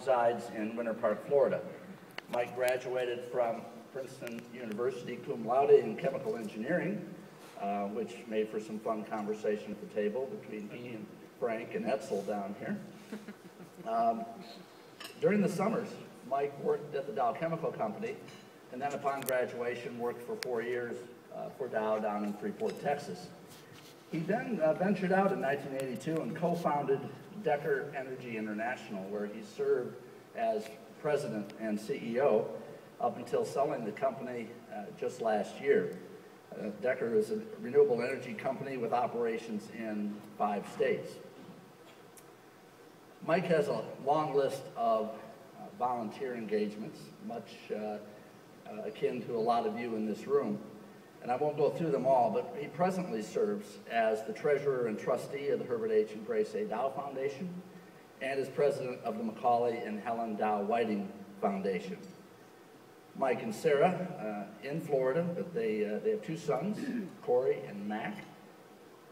resides in Winter Park, Florida. Mike graduated from Princeton University cum laude in chemical engineering, which made for some fun conversation at the table between he and Frank and Etzel down here. During the summers, Mike worked at the Dow Chemical Company, and then upon graduation worked for 4 years for Dow down in Freeport, Texas. He then ventured out in 1982 and co-founded Decker Energy International, where he served as president and CEO up until selling the company just last year. Decker is a renewable energy company with operations in 5 states. Mike has a long list of volunteer engagements, much akin to a lot of you in this room. And I won't go through them all, but he presently serves as the treasurer and trustee of the Herbert H. and Grace A. Dow Foundation and is president of the Macaulay and Helen Dow Whiting Foundation. Mike and Sarah in Florida, but they have 2 sons, Corey and Mac.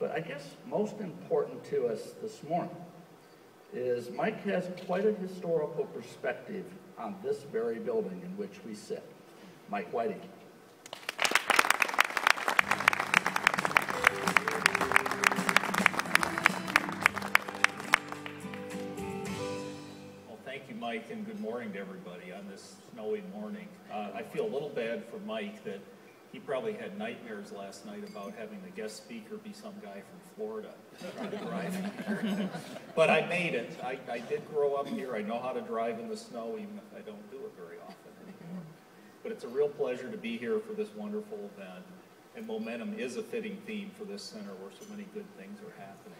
But I guess most important to us this morning is Mike has quite a historical perspective on this very building in which we sit. Mike Whiting. Mike, and good morning to everybody on this snowy morning. I feel a little bad for Mike that he probably had nightmares last night about having the guest speaker be some guy from Florida trying to drive here. But I made it. I did grow up here. I know how to drive in the snow, even if I don't do it very often anymore. But it's a real pleasure to be here for this wonderful event. And momentum is a fitting theme for this center where so many good things are happening.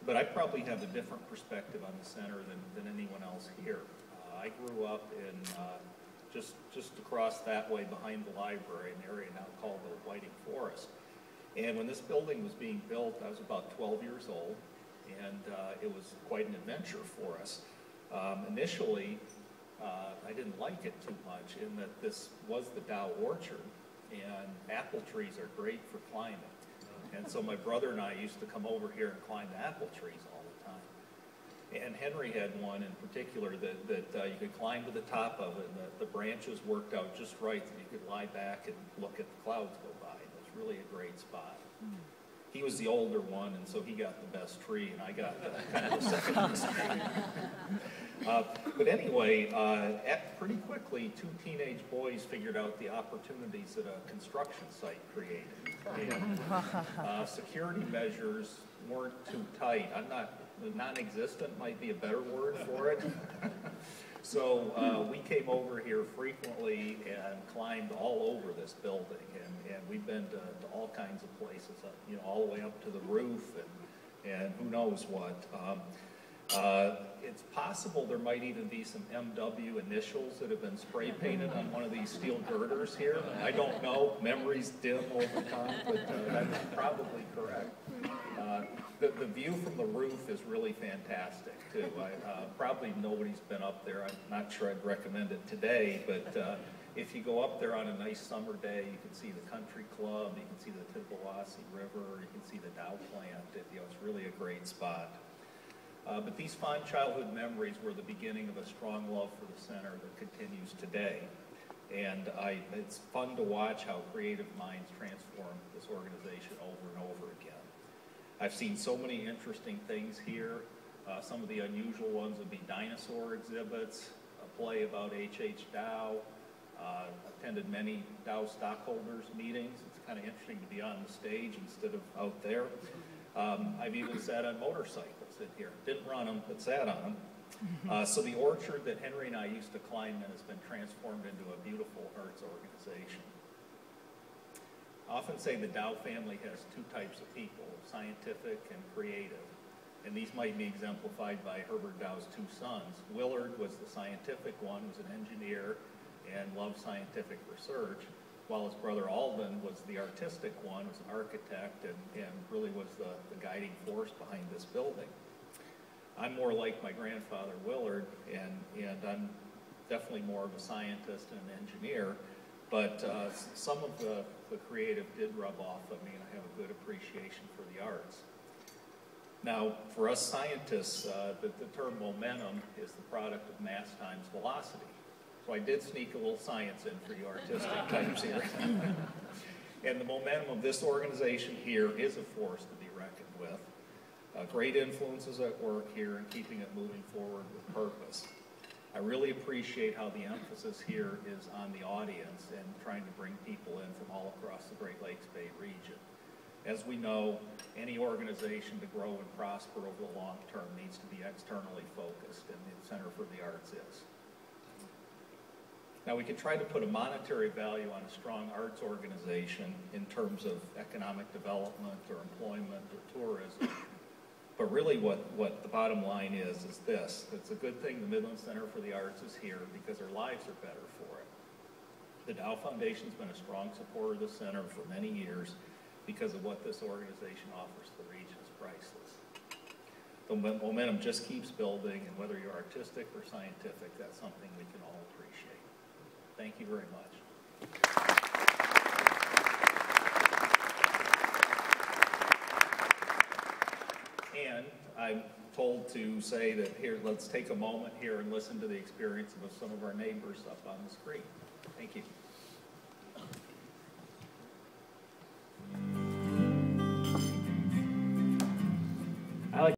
But I probably have a different perspective on the center than anyone else here. I grew up in just across that way behind the library, an area now called the Whiting Forest. And when this building was being built, I was about 12 years old, and it was quite an adventure for us. Initially, I didn't like it too much in that this was the Dow orchard, and apple trees are great for climbing. And so my brother and I used to come over here and climb the apple trees all the time. And Henry had one in particular that you could climb to the top of it, and the branches worked out just right, so you could lie back and look at the clouds go by. It was really a great spot. He was the older one, and so he got the best tree, and I got kind of the second best tree. But anyway, pretty quickly, 2 teenage boys figured out the opportunities that a construction site created. And, security measures weren't too tight. Non-existent might be a better word for it. So we came over here frequently and climbed all over this building, and we've been to all kinds of places, you know, all the way up to the roof and who knows what. It's possible there might even be some MW initials that have been spray painted on one of these steel girders here. I don't know. Memories dim over time, but that's probably correct. The view from the roof is really fantastic, too. Probably nobody's been up there. I'm not sure I'd recommend it today, but if you go up there on a nice summer day, you can see the country club, you can see the Tittabawassee River, you can see the Dow plant. You know, it's really a great spot. But these fond childhood memories were the beginning of a strong love for the center that continues today. And it's fun to watch how creative minds transform this organization over and over again. I've seen so many interesting things here. Some of the unusual ones would be dinosaur exhibits, a play about H.H. Dow, attended many Dow stockholders meetings. It's kind of interesting to be on the stage instead of out there. I've even sat on motorcycles in here. Didn't run them, but sat on them. So the orchard that Henry and I used to climb in has been transformed into a beautiful arts organization. I often say the Dow family has 2 types of people, scientific and creative. And these might be exemplified by Herbert Dow's 2 sons. Willard was the scientific one, was an engineer and loved scientific research, while his brother Alden was the artistic one, was an architect, and really was the guiding force behind this building. I'm more like my grandfather Willard, and I'm definitely more of a scientist and an engineer, but some of the creative did rub off on me, and I have a good appreciation for the arts. Now, for us scientists, the term momentum is the product of mass times velocity. So I did sneak a little science in for you artistic types here. And the momentum of this organization here is a force to be reckoned with. Great influences at work here and keeping it moving forward with purpose. I really appreciate how the emphasis here is on the audience and trying to bring people in from all across the Great Lakes Bay region. As we know, any organization to grow and prosper over the long term needs to be externally focused, and the Center for the Arts is. Now, we could try to put a monetary value on a strong arts organization in terms of economic development or employment or tourism. But really what the bottom line is this. It's a good thing the Midland Center for the Arts is here because our lives are better for it. The Dow Foundation's been a strong supporter of the center for many years because of what this organization offers to the region is priceless. The momentum just keeps building, and whether you're artistic or scientific, that's something we can all appreciate. Thank you very much. And I'm told to say that here, let's take a moment here and listen to the experience of some of our neighbors up on the screen. Thank you.